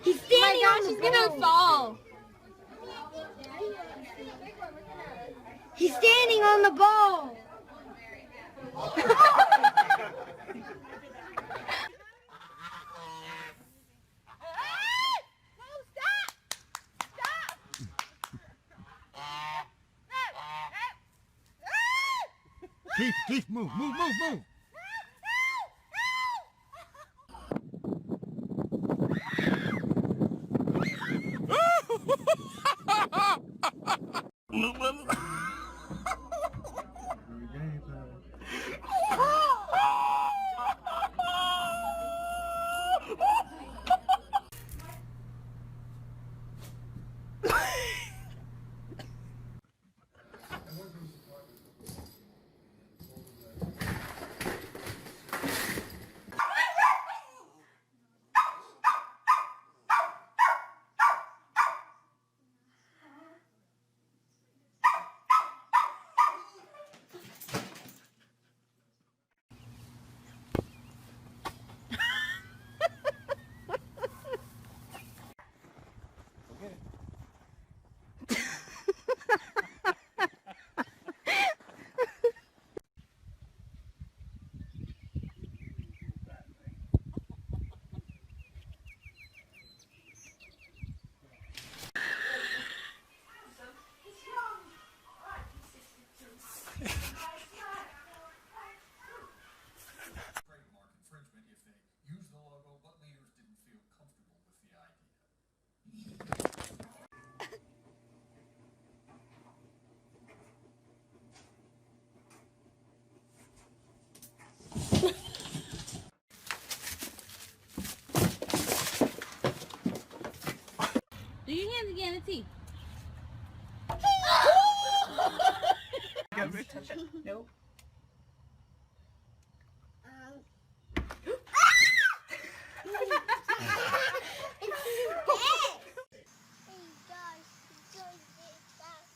He's standing on the ball. He's gonna fall. He's standing on the ball. Keith, move. Do your hands again and see. Nope.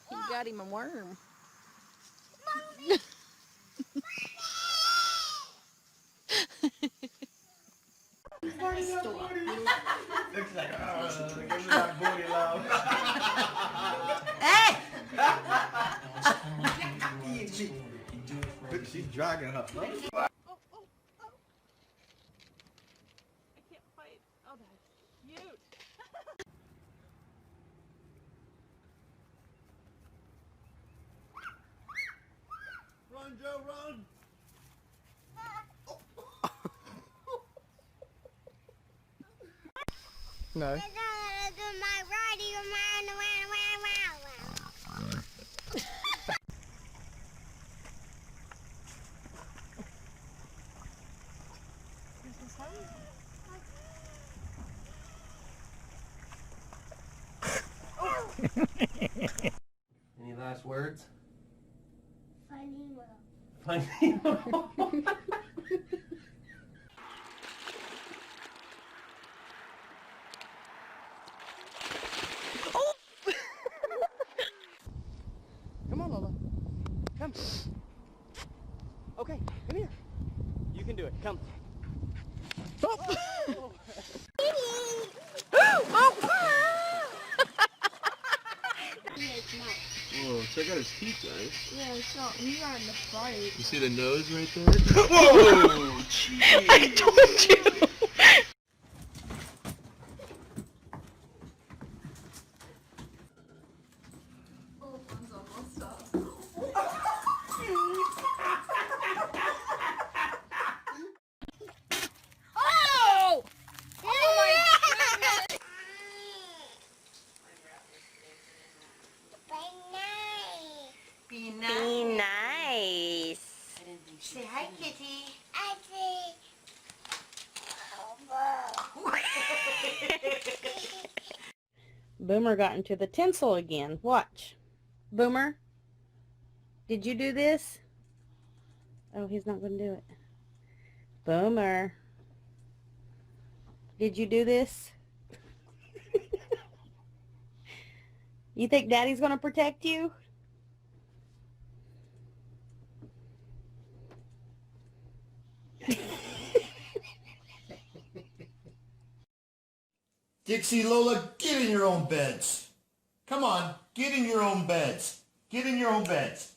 He got him a worm. Looks like, give me that booty love. Hey! She's dragging her. No? I can't fight. Oh, that's cute. Run, Joe, run! No. Any last words? Funny. Come on, Lola. Come. Okay, come here. You can do it. Come. Oh. Whoa, check out his teeth, guys. Yeah, so he got in the fight. You see the nose right there? Whoa! Jeez. I told you. Be nice. Say hi, kitty. Hi, Boomer got into the tinsel again. Watch. Boomer, did you do this? Oh, he's not going to do it. Boomer, did you do this? You think Daddy's going to protect you? Dixie, Lola, get in your own beds. Come on, get in your own beds. Get in your own beds.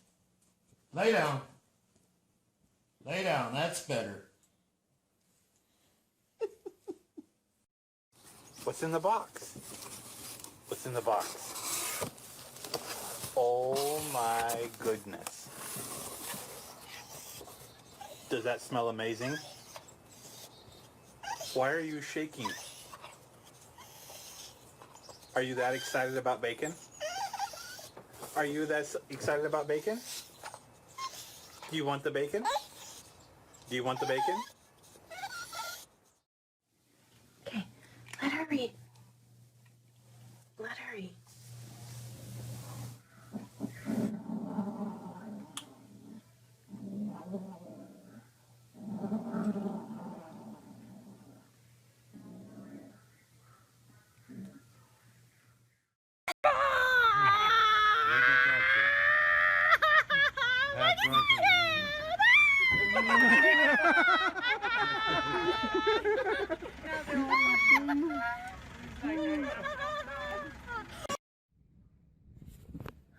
Lay down. Lay down, that's better. What's in the box? What's in the box? Oh my goodness. Does that smell amazing? Why are you shaking? Are you that excited about bacon? Are you that excited about bacon? Do you want the bacon? Do you want the bacon? Okay, let her read. Let her read.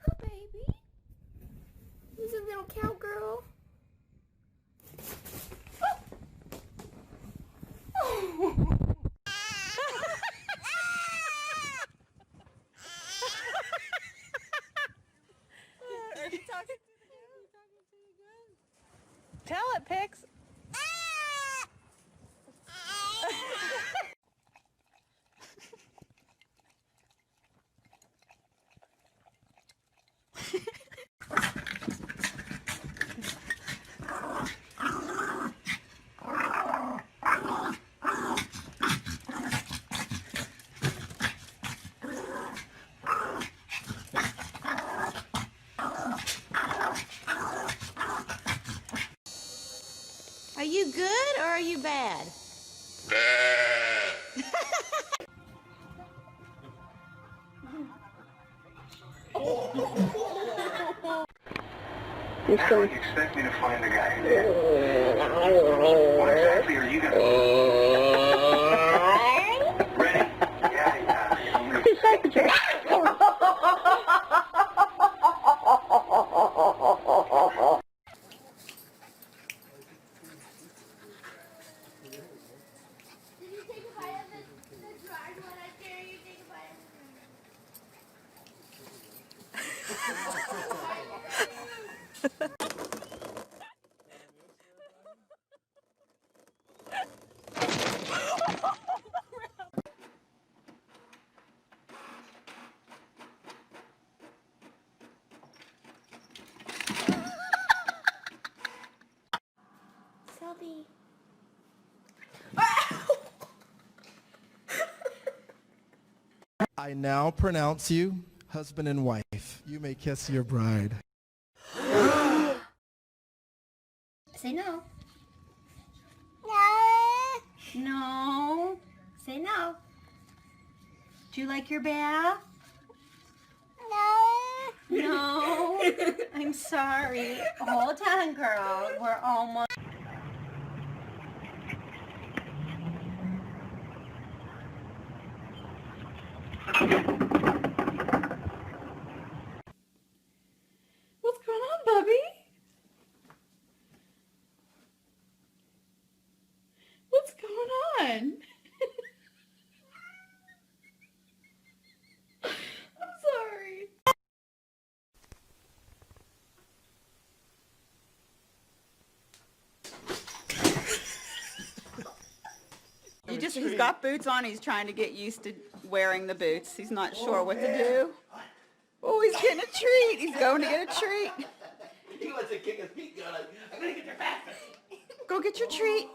Oh, baby. He's a little cowgirl. Tell it, Pix. Are you good or are you bad? How would you expect me to find the guy? What exactly are you going to do? Ready? Yeah. Did you take a bite of the dried one? I dare you take a bite of Selby. I now pronounce you husband and wife. You may kiss your bride. Say no. No. No. Say no. Do you like your bath? No. No. I'm sorry. Hold on, girl. We're almost... What's going on, Bubby? What's going on? I'm sorry. He's got boots on. He's trying to get used to wearing the boots. He's not sure what to do. Oh, he's getting a treat. He's going to get a treat. He wants to kick his feet going like, I'm gonna get there faster. Go get your treat.